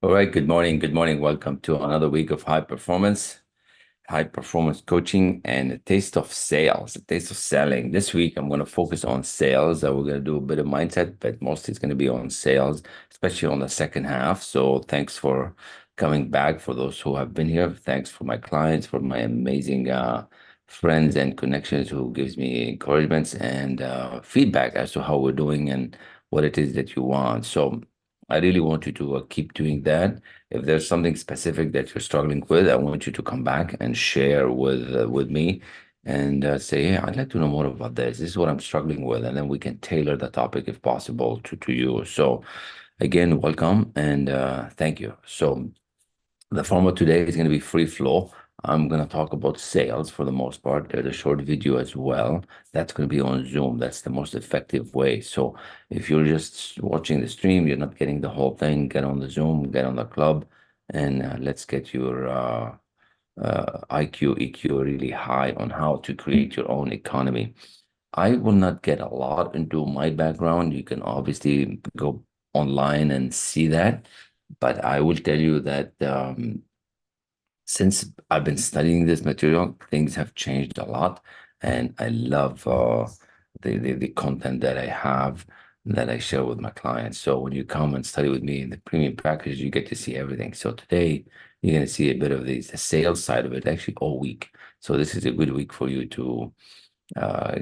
All right, good morning. Good morning. Welcome to another week of high performance coaching, and a taste of sales, a taste of selling. This week, I'm going to focus on sales. We're going to do a bit of mindset, but mostly it's going to be on sales, especially on the second half. So thanks for coming back. For those who have been here, thanks for my clients, for my amazing friends and connections who gives me encouragements and feedback as to how we're doing and what it is that you want. So I really want you to keep doing that. If there's something specific that you're struggling with, I want you to come back and share with me and say, yeah, I'd like to know more about this. This is what I'm struggling with, and then we can tailor the topic if possible to you. So, again, welcome and thank you. So, the format today is going to be free flow. I'm going to talk about sales for the most part. There's a short video as well. That's going to be on Zoom. That's the most effective way. So if you're just watching the stream, you're not getting the whole thing, get on the Zoom, get on the club, and let's get your IQ, EQ really high on how to create your own economy. I will not get a lot into my background. You can obviously go online and see that, but I will tell you that since I've been studying this material, things have changed a lot, and I love the content that I have that I share with my clients. So when you come and study with me in the premium package, you get to see everything. So today you're going to see a bit of the sales side of it actually all week. So this is a good week for you to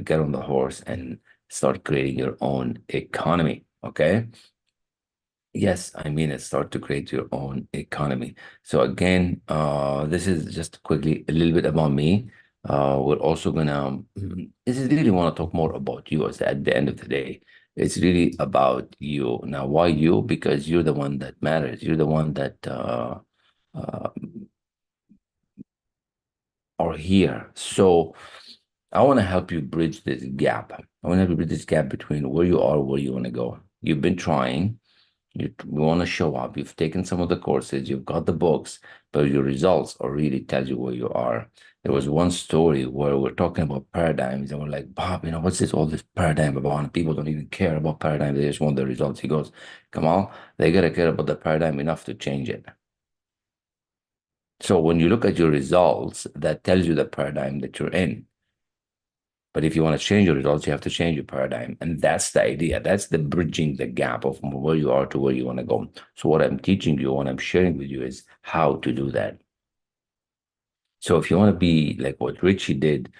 get on the horse and start creating your own economy. Okay. Yes, I mean it. Start to create your own economy. So again, this is just quickly a little bit about me. We're also gonna this is really want to talk more about you as at the end of the day. It's really about you. Now, why you? Because you're the one that matters. You're the one that uh, are here. So I want to help you bridge this gap. I want to help you bridge this gap between where you are, where you want to go. You've been trying. You want to show up. You've taken some of the courses, you've got the books, but your results are really tell you where you are. There was one story where we're talking about paradigms, and we're like, Bob, what's this all this paradigm about? And people don't even care about paradigm. They just want the results. He goes, Kamal, they gotta care about the paradigm enough to change it. So when you look at your results, that tells you the paradigm that you're in. But if you want to change your results, you have to change your paradigm. And that's the idea. That's the bridging the gap of where you are to where you want to go. So what I'm teaching you, what I'm sharing with you is how to do that. So if you want to be like what Richie did,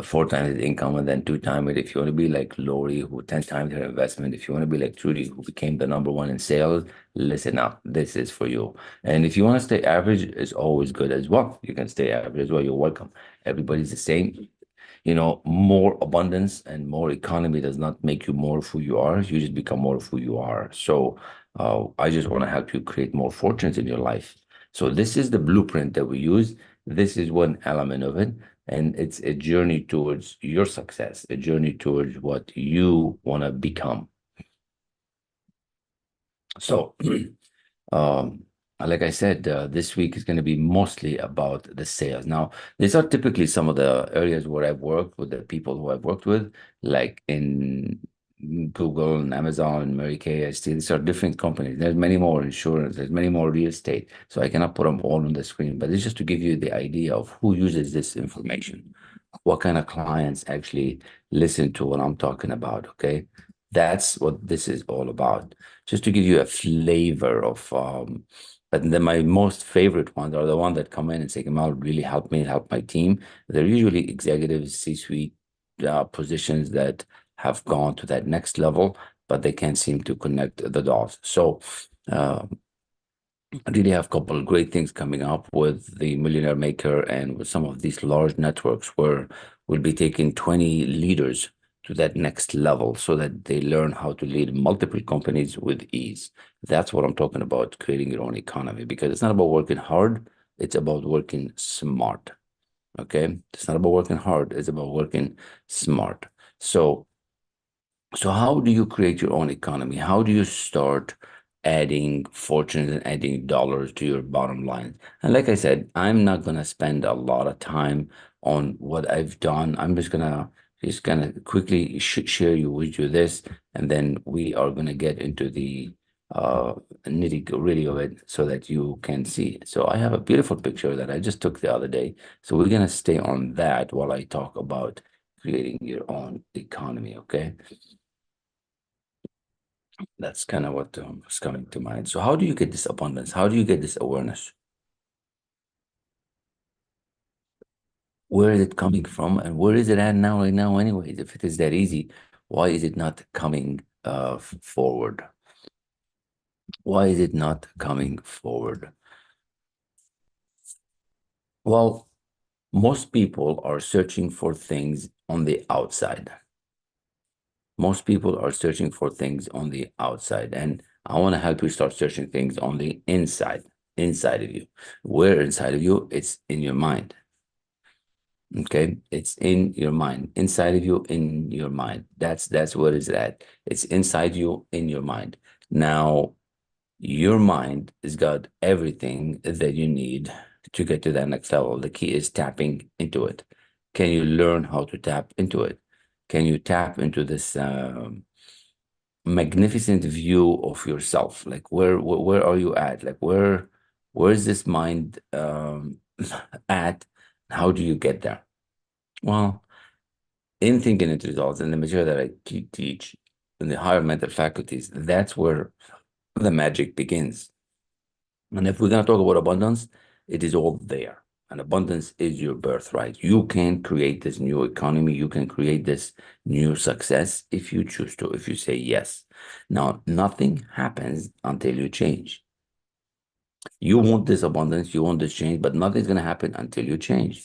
4 times his income and then 2 times it. If you want to be like Lori, who 10 times her investment. If you want to be like Trudy, who became the number one in sales, listen up. This is for you. And if you want to stay average, it's always good as well. You can stay average as well. You're welcome. Everybody's the same. More abundance and more economy does not make you more of who you are. You just become more of who you are. So I just want to help you create more fortunes in your life. So this is the blueprint that we use. This is one element of it. And it's a journey towards your success, a journey towards what you want to become. So Um, like I said, this week is going to be mostly about the sales. Now, these are typically some of the areas where I've worked with the people who I've worked with, like in Google and Amazon and Mary Kay. I see these are different companies. There's many more insurance, there's many more real estate. So I cannot put them all on the screen, but it's just to give you the idea of who uses this information, what kind of clients actually listen to what I'm talking about. Okay. That's what this is all about. Just to give you a flavor of, but then my most favorite ones are the ones that come in and say, Kamal, really help me, help my team. They're usually executives, C-suite positions that have gone to that next level, but they can't seem to connect the dots. So, uh, I really have a couple of great things coming up with the Millionaire Maker and with some of these large networks where we'll be taking 20 leaders to that next level so that they learn how to lead multiple companies with ease. That's what I'm talking about, creating your own economy, because it's not about working hard, it's about working smart. Okay. It's not about working hard, it's about working smart. So so how do you create your own economy? How do you start adding fortunes and adding dollars to your bottom line? And like I said, I'm not gonna spend a lot of time on what I've done. I'm just gonna quickly share you with you this, and then we are gonna get into the uh, nitty really of it so that you can see. So I have a beautiful picture that I just took the other day. So we're gonna stay on that while I talk about creating your own economy. Okay, that's kind of what was coming to mind. So how do you get this abundance? How do you get this awareness? Where is it coming from, and where is it at now? Right now, anyways, if it is that easy, why is it not coming forward? Why is it not coming forward? Well, most people are searching for things on the outside. Most people are searching for things on the outside, and I want to help you start searching things on the inside of you. Where inside of you? It's in your mind. Okay, it's in your mind, inside of you, in your mind. That's what it's at. It's inside you, in your mind. Now, your mind has got everything that you need to get to that next level. The key is tapping into it. Can you learn how to tap into it? Can you tap into this magnificent view of yourself? Like where are you at? Like where is this mind at? How do you get there? Well, in thinking into results and the material that I teach in the higher mental faculties, that's where the magic begins. And if we're going to talk about abundance, it is all there. And abundance is your birthright. You can create this new economy. You can create this new success if you choose to, if you say yes. Now, nothing happens until you change. You want this abundance, you want this change, but nothing's going to happen until you change.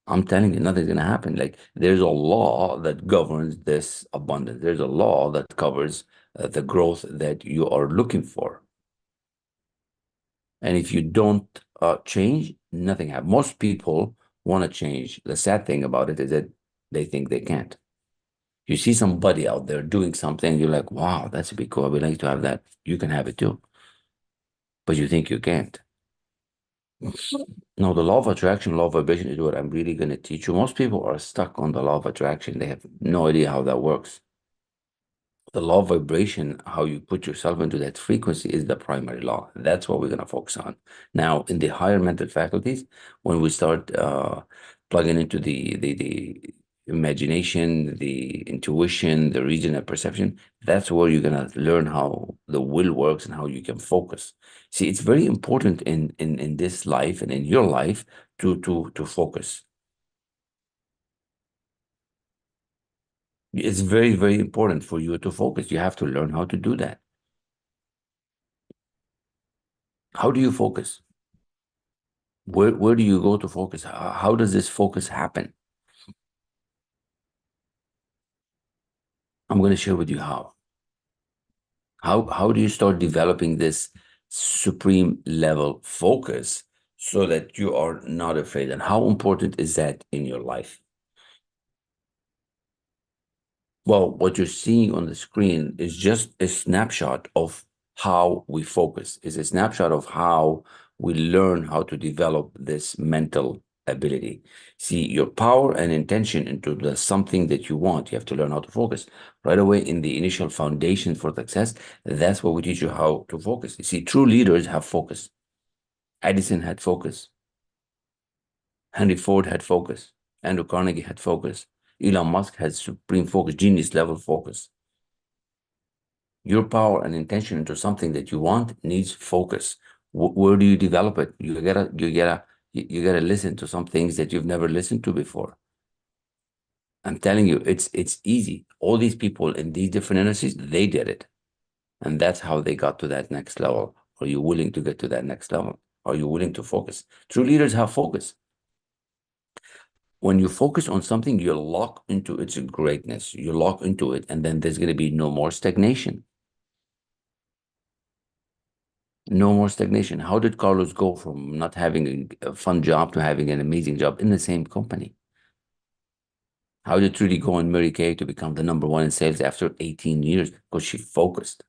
I'm telling you, nothing's going to happen. Like there's a law that governs this abundance. There's a law that covers the growth that you are looking for. And if you don't change, nothing happens. Most people want to change. The sad thing about it is that they think they can't. You see somebody out there doing something, you're like, wow, that's a bit cool. I would like to have that. You can have it too. But you think you can't. No, the law of attraction, law of vibration is what I'm really going to teach you. Most people are stuck on the law of attraction. They have no idea how that works. The law of vibration, how you put yourself into that frequency, is the primary law. That's what we're going to focus on. Now, in the higher mental faculties, when we start plugging into the imagination, the intuition, the regional perception, that's where you're going to learn how the will works and how you can focus. See, it's very important in this life and in your life to focus. It's very, very important for you to focus. You have to learn how to do that. How do you focus? Where do you go to focus? How does this focus happen? I'm going to share with you how. How do you start developing this supreme level focus so that you are not afraid? And how important is that in your life? Well, what you're seeing on the screen is just a snapshot of how we focus. It's a snapshot of how we learn how to develop this mental ability. See, your power and intention into the something that you want, you have to learn how to focus. Right away in the initial foundation for success, that's what we teach you how to focus. You see, true leaders have focus. Edison had focus. Henry Ford had focus. Andrew Carnegie had focus. Elon Musk has supreme focus, genius level focus. Your power and intention into something that you want needs focus. Where do you develop it? You gotta listen to some things that you've never listened to before. I'm telling you, it's easy. All these people in these different industries, they did it. And that's how they got to that next level. Are you willing to get to that next level? Are you willing to focus? True leaders have focus. When you focus on something, you lock into its greatness. You lock into it, and then there's going to be no more stagnation. No more stagnation. How did Carlos go from not having a fun job to having an amazing job in the same company? How did Trudy go and Mary Kay to become the number one in sales after 18 years? Because she focused.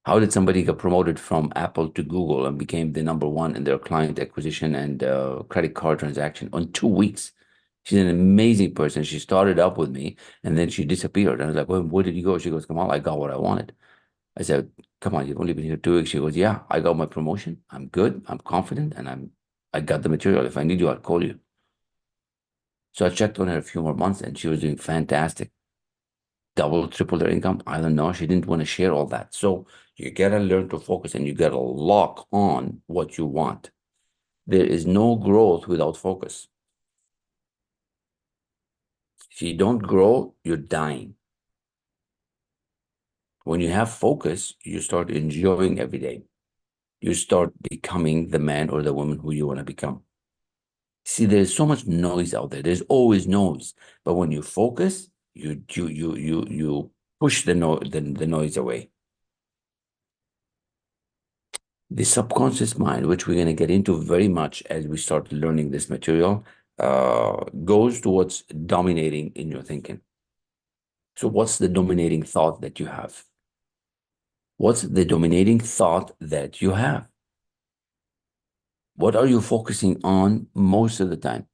How did somebody get promoted from Apple to Google and became the number one in their client acquisition and credit card transaction on 2 weeks? She's an amazing person. She started up with me and then she disappeared. And I was like, well, where did you go? She goes, Kamal, I got what I wanted. I said, come on, you've only been here 2 weeks. She goes, yeah, I got my promotion. I'm good. I'm confident and I got the material. If I need you, I'll call you. So I checked on her a few more months and she was doing fantastic. Double, triple their income. I don't know. She didn't want to share all that. So you gotta learn to focus and you gotta lock on what you want. There is no growth without focus. If you don't grow, you're dying. When you have focus, you start enjoying every day. You start becoming the man or the woman who you want to become. See, there's so much noise out there. There's always noise. But when you focus, you push the noise away. The subconscious mind, which we're going to get into very much as we start learning this material, goes towards dominating in your thinking. So what's the dominating thought that you have? What's the dominating thought that you have? What are you focusing on most of the time?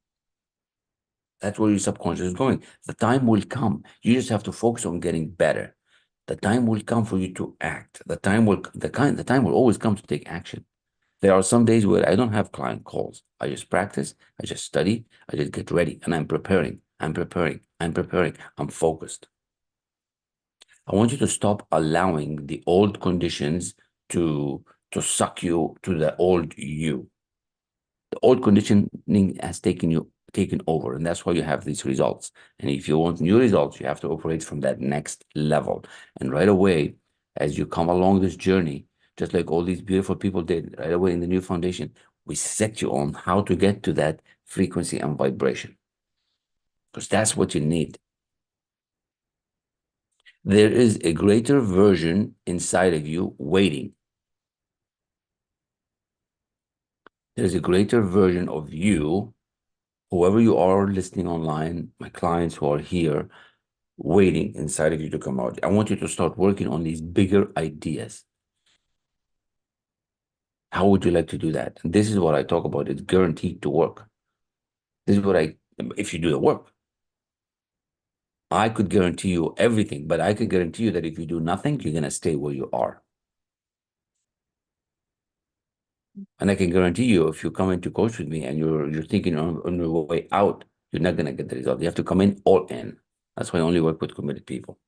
That's where your subconscious is going. The time will come. You just have to focus on getting better. The time will come for you to act. The time will always come to take action. There are some days where I don't have client calls. I just practice, I just study, I just get ready, and I'm preparing. I'm focused. I want you to stop allowing the old conditions to suck you to the old you. The old conditioning has taken over, and that's why you have these results. And if you want new results, you have to operate from that next level. And right away, as you come along this journey, just like all these beautiful people did right away in the new foundation, we set you on how to get to that frequency and vibration, because that's what you need. There is a greater version inside of you waiting. There's a greater version of you, whoever you are listening online, my clients who are here, waiting inside of you to come out. I want you to start working on these bigger ideas. How would you like to do that? And this is what I talk about. It's guaranteed to work. This is if you do the work, I could guarantee you everything, but I could guarantee you that if you do nothing, you're going to stay where you are. And I can guarantee you, if you come in to coach with me and you're thinking on your way out, you're not going to get the result. You have to come in all in. That's why I only work with committed people.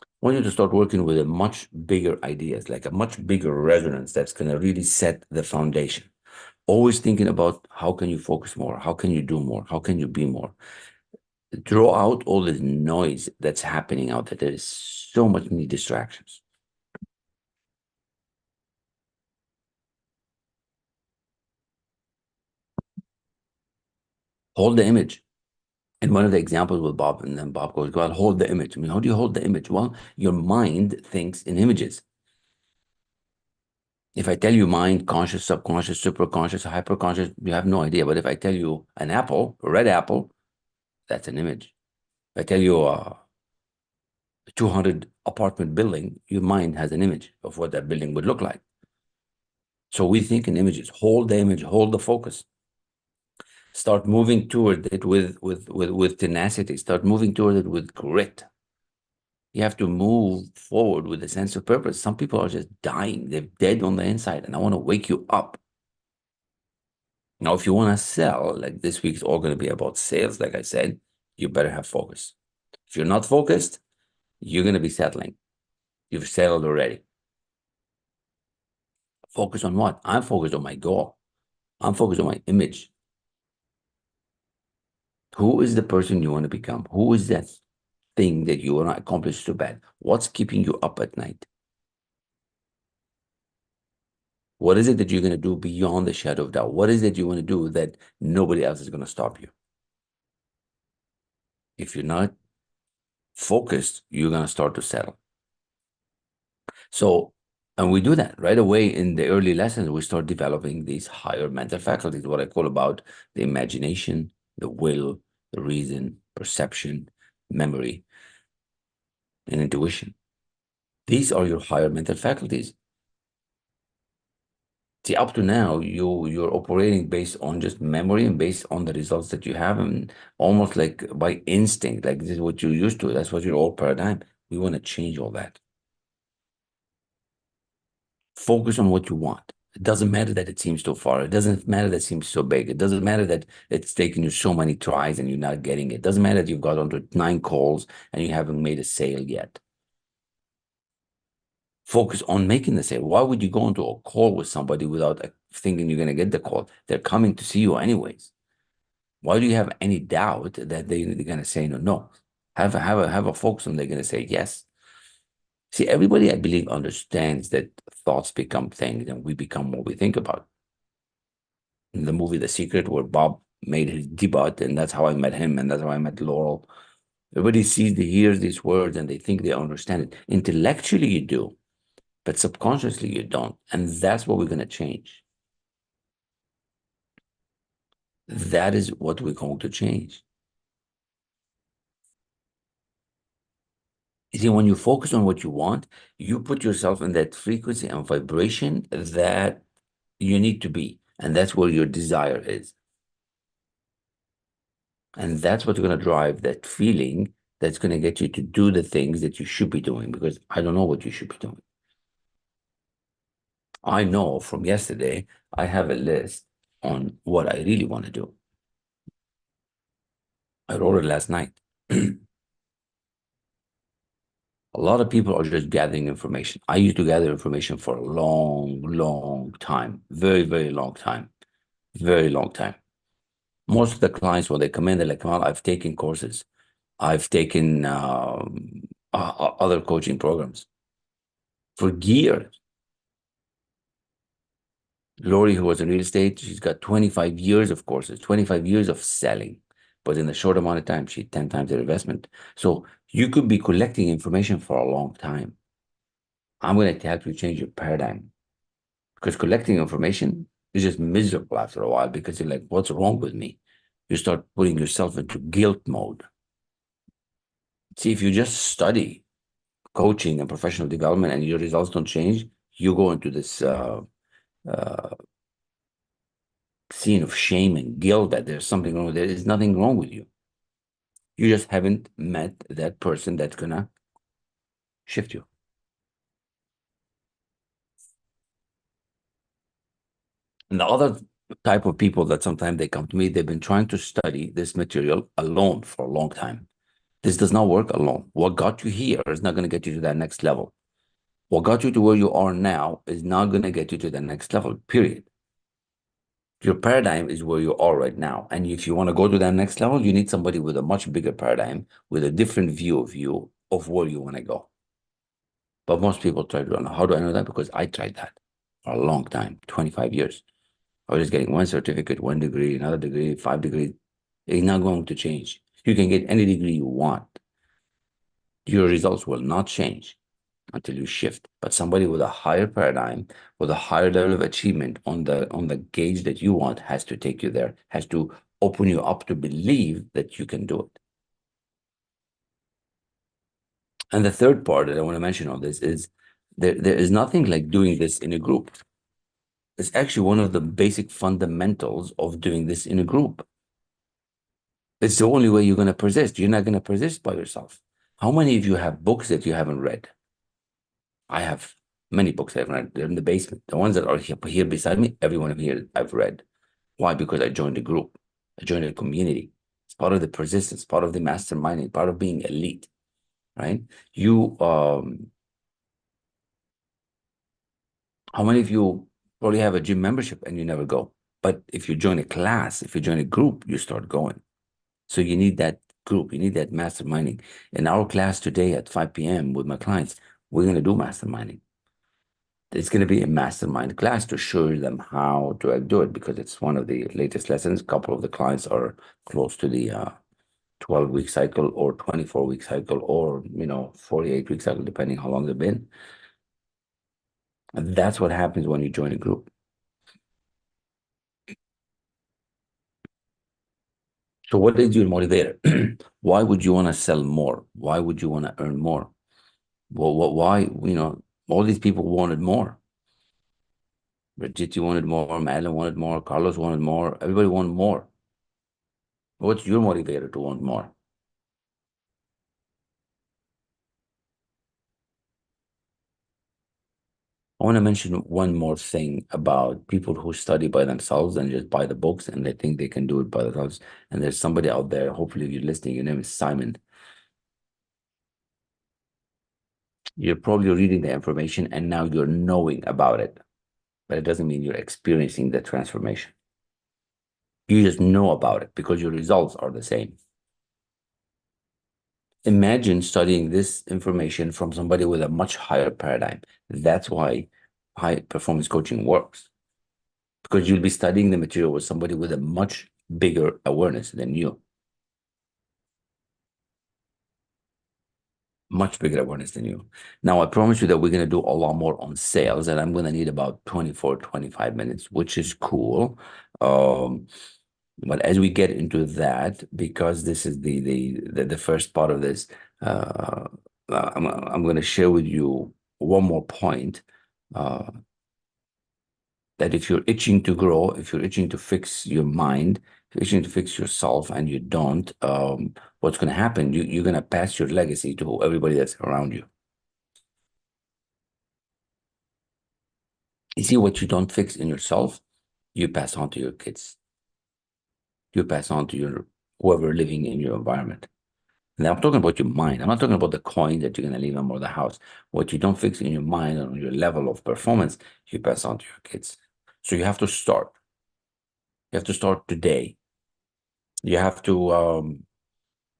I want you to start working with a much bigger ideas, like a much bigger resonance that's going to really set the foundation. Always thinking about how can you focus more? How can you do more? How can you be more? Draw out all the noise that's happening out there. There is so many distractions. Hold the image. And one of the examples with Bob, and then Bob goes, well, hold the image. I mean, how do you hold the image? Well, your mind thinks in images. If I tell you mind, conscious, subconscious, superconscious, hyperconscious, you have no idea. But if I tell you an apple, a red apple, that's an image. If I tell you a 200 apartment building, your mind has an image of what that building would look like. So we think in images. Hold the image, hold the focus. Start moving toward it with tenacity. Start moving toward it with grit. You have to move forward with a sense of purpose. Some people are just dying. They're dead on the inside, and I want to wake you up. Now, if you want to sell, like this week's all going to be about sales, like I said, you better have focus. If you're not focused, you're going to be settling. You've settled already. Focus on what? I'm focused on my goal. I'm focused on my image. Who is the person you want to become? Who is that thing that you want to accomplish so bad? What's keeping you up at night? What is it that you're going to do beyond the shadow of doubt? What is it you want to do that nobody else is going to stop you? If you're not focused, you're going to start to settle. So, and we do that right away in the early lessons. We start developing these higher mental faculties, what I call about the imagination, the will, the reason, perception, memory, and intuition. These are your higher mental faculties. See, up to now, you're operating based on just memory and based on the results that you have, and almost like by instinct, like this is what you're used to. That's what your old paradigm. We want to change all that. Focus on what you want. It doesn't matter that it seems too far. It doesn't matter that it seems so big. It doesn't matter that it's taken you so many tries and you're not getting it. It doesn't matter that you've got onto 9 calls and you haven't made a sale yet. Focus on making the sale. Why would you go into a call with somebody without thinking you're going to get the call? They're coming to see you anyways. Why do you have any doubt that they're going to say no? No. Have a focus on they're going to say yes. See, everybody, I believe, understands that thoughts become things and we become what we think about. In the movie The Secret, where Bob made his debut, and that's how I met him, and that's how I met Laurel. Everybody hears these words, and they think they understand it. Intellectually, you do, but subconsciously, you don't. And that's what we're going to change. That is what we're going to change. You see, when you focus on what you want, you put yourself in that frequency and vibration that you need to be. And that's where your desire is. And that's what's going to drive that feeling that's going to get you to do the things that you should be doing, because I don't know what you should be doing. I know from yesterday, I have a list on what I really want to do. I wrote it last night. A lot of people are just gathering information. I used to gather information for a long, long time, very, very long time, very long time. Most of the clients, when they come in, they're like, well, I've taken courses. I've taken other coaching programs for years. Lori, who was in real estate, she's got 25 years of courses, 25 years of selling. But in a short amount of time, she 10 times her investment. So you could be collecting information for a long time. I'm going to help you change your paradigm, because collecting information is just miserable after a while, because you're like, what's wrong with me? You start putting yourself into guilt mode. See, if you just study coaching and professional development and your results don't change, you go into this uh, scene of shame and guilt that there's something wrong. There is nothing wrong with you. You just haven't met that person that's gonna shift you. And the other type of people that sometimes they come to me, they've been trying to study this material alone for a long time. This does not work alone. What got you here is not going to get you to that next level. What got you to where you are now is not going to get you to the next level, period. Your paradigm is where you are right now. And if you want to go to that next level, you need somebody with a much bigger paradigm, with a different view of you, of where you want to go. But most people try to know. How do I know that? Because I tried that for a long time, 25 years. I was just getting one certificate, one degree, another degree, 5 degrees. It's not going to change. You can get any degree you want. Your results will not change until you shift. But somebody with a higher paradigm, with a higher level of achievement on the gauge that you want, has to take you there, has to open you up to believe that you can do it. And the third part that I want to mention on this is there is nothing like doing this in a group. It's actually one of the basic fundamentals of doing this in a group. It's the only way you're going to persist. You're not going to persist by yourself. How many of you have books that you haven't read? I have many books I haven't read. They're in the basement. The ones that are here beside me, every one of here I've read. Why? Because I joined a group. I joined a community. It's part of the persistence, part of the masterminding, part of being elite, right? How many of you probably have a gym membership and you never go? But if you join a class, if you join a group, you start going. So you need that group, you need that masterminding. In our class today at 5 p.m. with my clients, we're going to do masterminding. It's going to be a mastermind class to show them how to do it, because it's one of the latest lessons. A couple of the clients are close to the 12-week cycle or 24-week cycle or 48-week cycle, depending how long they've been. And that's what happens when you join a group. So what is your motivator? Why would you want to sell more? Why would you want to earn more? Well, why, all these people wanted more. Brigitte wanted more, Madeline wanted more, Carlos wanted more, everybody wanted more. What's your motivator to want more? I want to mention one more thing about people who study by themselves and just buy the books and they think they can do it by themselves. And there's somebody out there, hopefully you're listening, your name is Simon. You're probably reading the information and now you're knowing about it, but it doesn't mean you're experiencing the transformation. You just know about it because your results are the same. Imagine studying this information from somebody with a much higher paradigm. That's why high performance coaching works, because you'll be studying the material with somebody with a much bigger awareness than you. Much bigger awareness than you. Now, I promise you that we're going to do a lot more on sales, and I'm going to need about 24, 25 minutes, which is cool. But as we get into that, because this is the first part of this, I'm going to share with you one more point, that if you're itching to grow, if you're itching to fix your mind, if you're itching to fix yourself, and you don't, what's going to happen? You're going to pass your legacy to everybody that's around you. You see, what you don't fix in yourself, you pass on to your kids. You pass on to your whoever living in your environment. And I'm talking about your mind. I'm not talking about the coin that you're going to leave them or the house. What you don't fix in your mind or on your level of performance, you pass on to your kids. So you have to start. You have to start today. You have to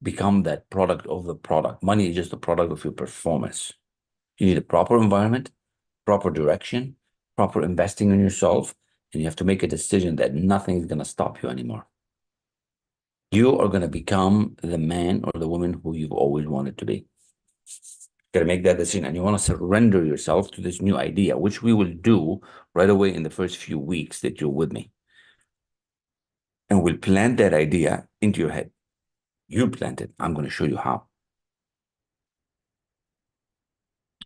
become that product of the product. Money is just a product of your performance. You need a proper environment, proper direction, proper investing in yourself, and you have to make a decision that nothing is going to stop you anymore. You are going to become the man or the woman who you've always wanted to be. Got to make that decision, and you want to surrender yourself to this new idea, which we will do right away in the first few weeks that you're with me. And we'll plant that idea into your head. You plant it. I'm going to show you how.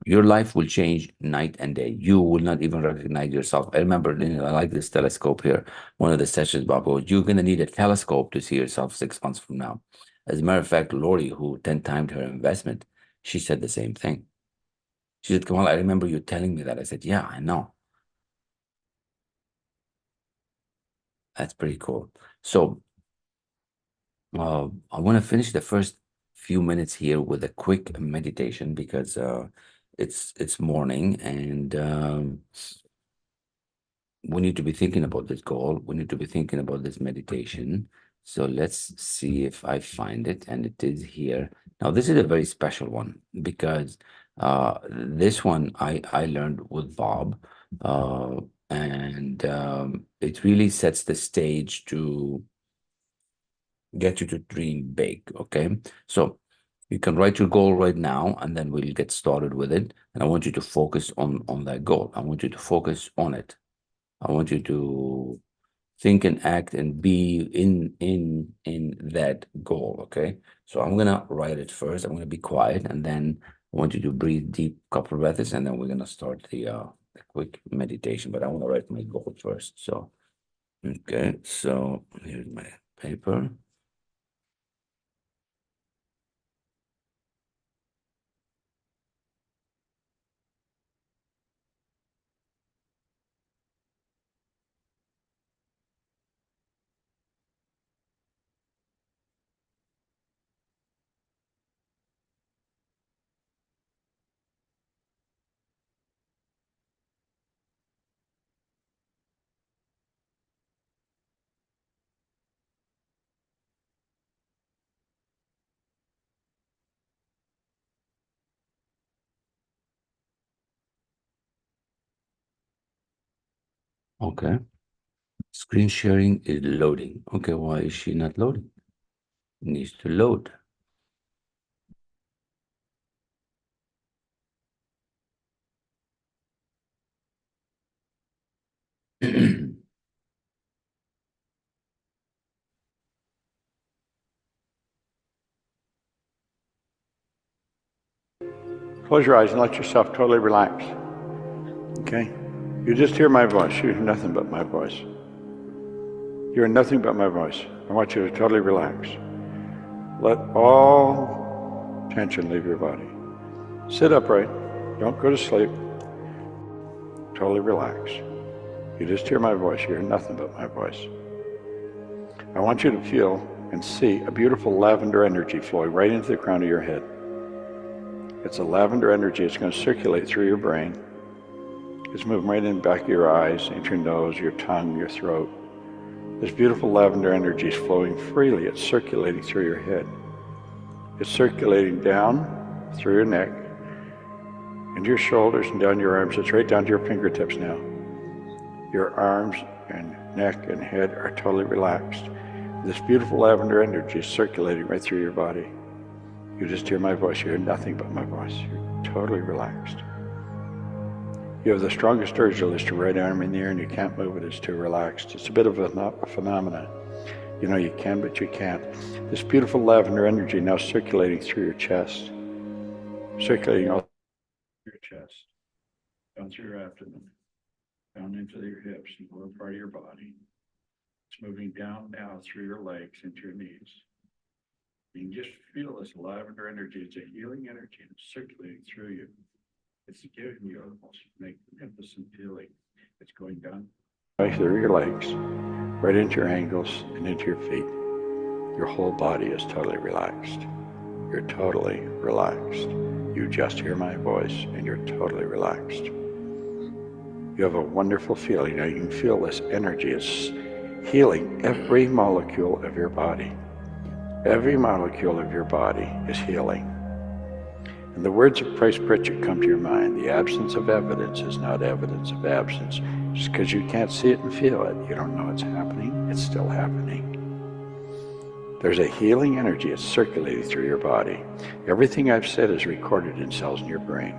Your life will change night and day. You will not even recognize yourself. I remember, I like this telescope here. One of the sessions, Bob goes, you're going to need a telescope to see yourself 6 months from now. As a matter of fact, Lori, who 10 timed her investment, she said the same thing. She said, Kamal, I remember you telling me that. I said, yeah, I know. That's pretty cool. So I want to finish the first few minutes here with a quick meditation because it's morning, and we need to be thinking about this goal. We need to be thinking about this meditation. So let's see if I find it, and it is here. Now, this is a very special one because this one I learned with Bob, and it really sets the stage to get you to dream big. Okay, so you can write your goal right now, and then we'll get started with it. And I want you to focus on that goal. I want you to focus on it. I want you to think and act and be in that goal. Okay, so I'm gonna write it first. I'm gonna be quiet, and then I want you to breathe deep, couple of breaths, and then we're gonna start the quick meditation. But I want to write my goal first. So okay, so here's my paper. Okay. Screen sharing is loading. Okay, why is she not loading? It needs to load. Close your eyes and let yourself totally relax. Okay? You just hear my voice. You hear nothing but my voice. You hear nothing but my voice. I want you to totally relax. Let all tension leave your body. Sit upright. Don't go to sleep. Totally relax. You just hear my voice. You hear nothing but my voice. I want you to feel and see a beautiful lavender energy flowing right into the crown of your head. It's a lavender energy. It's going to circulate through your brain. It's moving right in the back of your eyes, into your nose, your tongue, your throat. This beautiful lavender energy is flowing freely. It's circulating through your head. It's circulating down through your neck, into your shoulders and down your arms. It's right down to your fingertips now. Your arms and neck and head are totally relaxed. This beautiful lavender energy is circulating right through your body. You just hear my voice. You hear nothing but my voice. You're totally relaxed. You have the strongest urge to lift your right arm in the air and you can't move it. It's too relaxed. It's a bit of a phenomenon. You know you can, but you can't. This beautiful lavender energy now circulating through your chest, circulating all through your chest, down through your abdomen, down into your hips and the lower part of your body. It's moving down now through your legs into your knees. You can just feel this lavender energy. It's a healing energy and it's circulating through you. It's giving you a most magnificent feeling. It's going down right through your legs, right into your ankles and into your feet. Your whole body is totally relaxed. You're totally relaxed. You just hear my voice and you're totally relaxed. You have a wonderful feeling. Now you can feel this energy. It's healing every molecule of your body. Every molecule of your body is healing. And the words of Price Pritchett come to your mind. The absence of evidence is not evidence of absence. Just because you can't see it and feel it, you don't know it's happening. It's still happening. There's a healing energy. It's circulating through your body. Everything I've said is recorded in cells in your brain.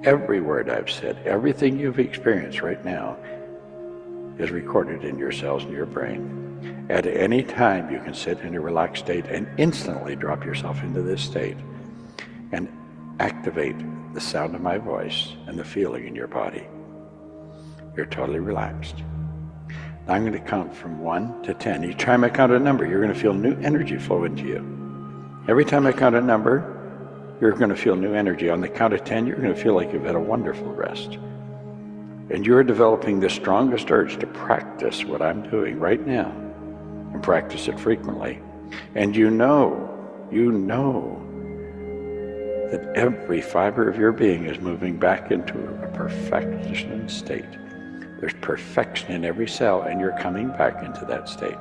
Every word I've said, everything you've experienced right now is recorded in your cells in your brain. At any time, you can sit in a relaxed state and instantly drop yourself into this state and activate the sound of my voice and the feeling in your body. You're totally relaxed. Now I'm going to count from 1 to 10. Each time I count a number, you're going to feel new energy flow into you. Every time I count a number, you're going to feel new energy. On the count of 10, you're going to feel like you've had a wonderful rest. And you're developing the strongest urge to practice what I'm doing right now and practice it frequently. And you know that every fiber of your being is moving back into a perfection state. There's perfection in every cell and you're coming back into that state.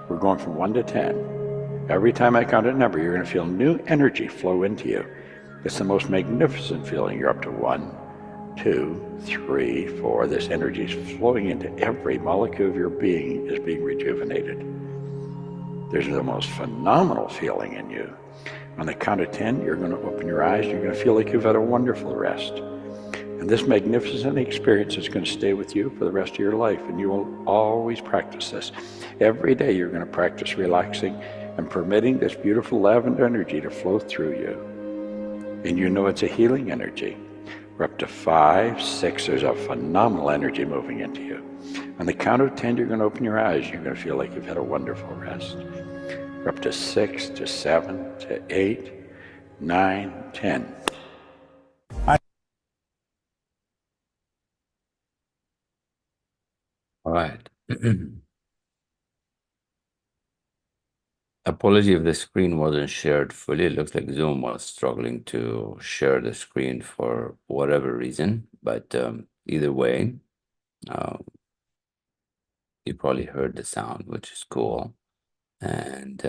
We're going from 1 to 10. Every time I count a number, you're going to feel new energy flow into you. It's the most magnificent feeling. You're up to 1, 2, 3, 4. This energy is flowing into every molecule of your being is being rejuvenated. There's the most phenomenal feeling in you. On the count of 10, you're going to open your eyes. You're going to feel like you've had a wonderful rest. And this magnificent experience is going to stay with you for the rest of your life. And you will always practice this. Every day you're going to practice relaxing and permitting this beautiful lavender energy to flow through you. And you know it's a healing energy. We're up to 5, 6. There's a phenomenal energy moving into you. On the count of 10, you're going to open your eyes. You're going to feel like you've had a wonderful rest. We're up to 6, to 7, to 8, 9, 10. All right. Apology if the screen wasn't shared fully. It looks like Zoom was struggling to share the screen for whatever reason, but either way, you probably heard the sound, which is cool. And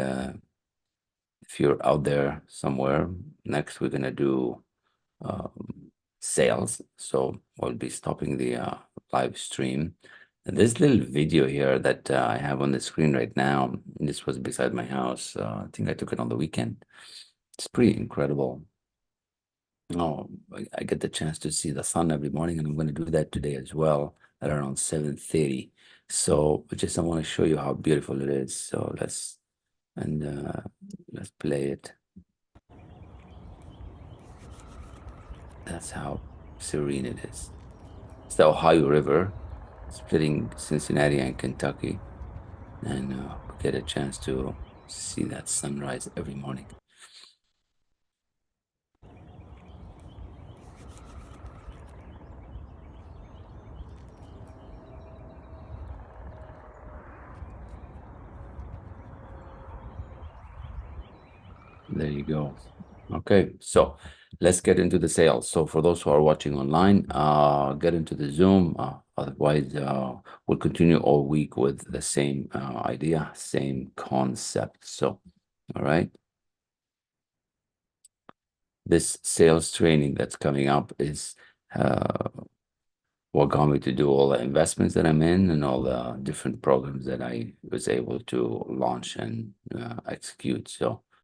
if you're out there somewhere, next we're gonna do sales. So we'll be stopping the live stream. And this little video here that I have on the screen right now, this was beside my house. I think I took it on the weekend. It's pretty incredible. Oh, I get the chance to see the sun every morning, and I'm going to do that today as well at around 7:30. So just I want to show you how beautiful it is. So let's play it. That's how serene it is. It's the Ohio River, splitting Cincinnati and Kentucky, and we get a chance to see that sunrise every morning. There you go. Okay, so let's get into the sales. So for those who are watching online, get into the Zoom. Otherwise, we'll continue all week with the same idea, same concept. So, all right. This sales training that's coming up is what got me to do all the investments that I'm in and all the different programs that I was able to launch and execute. So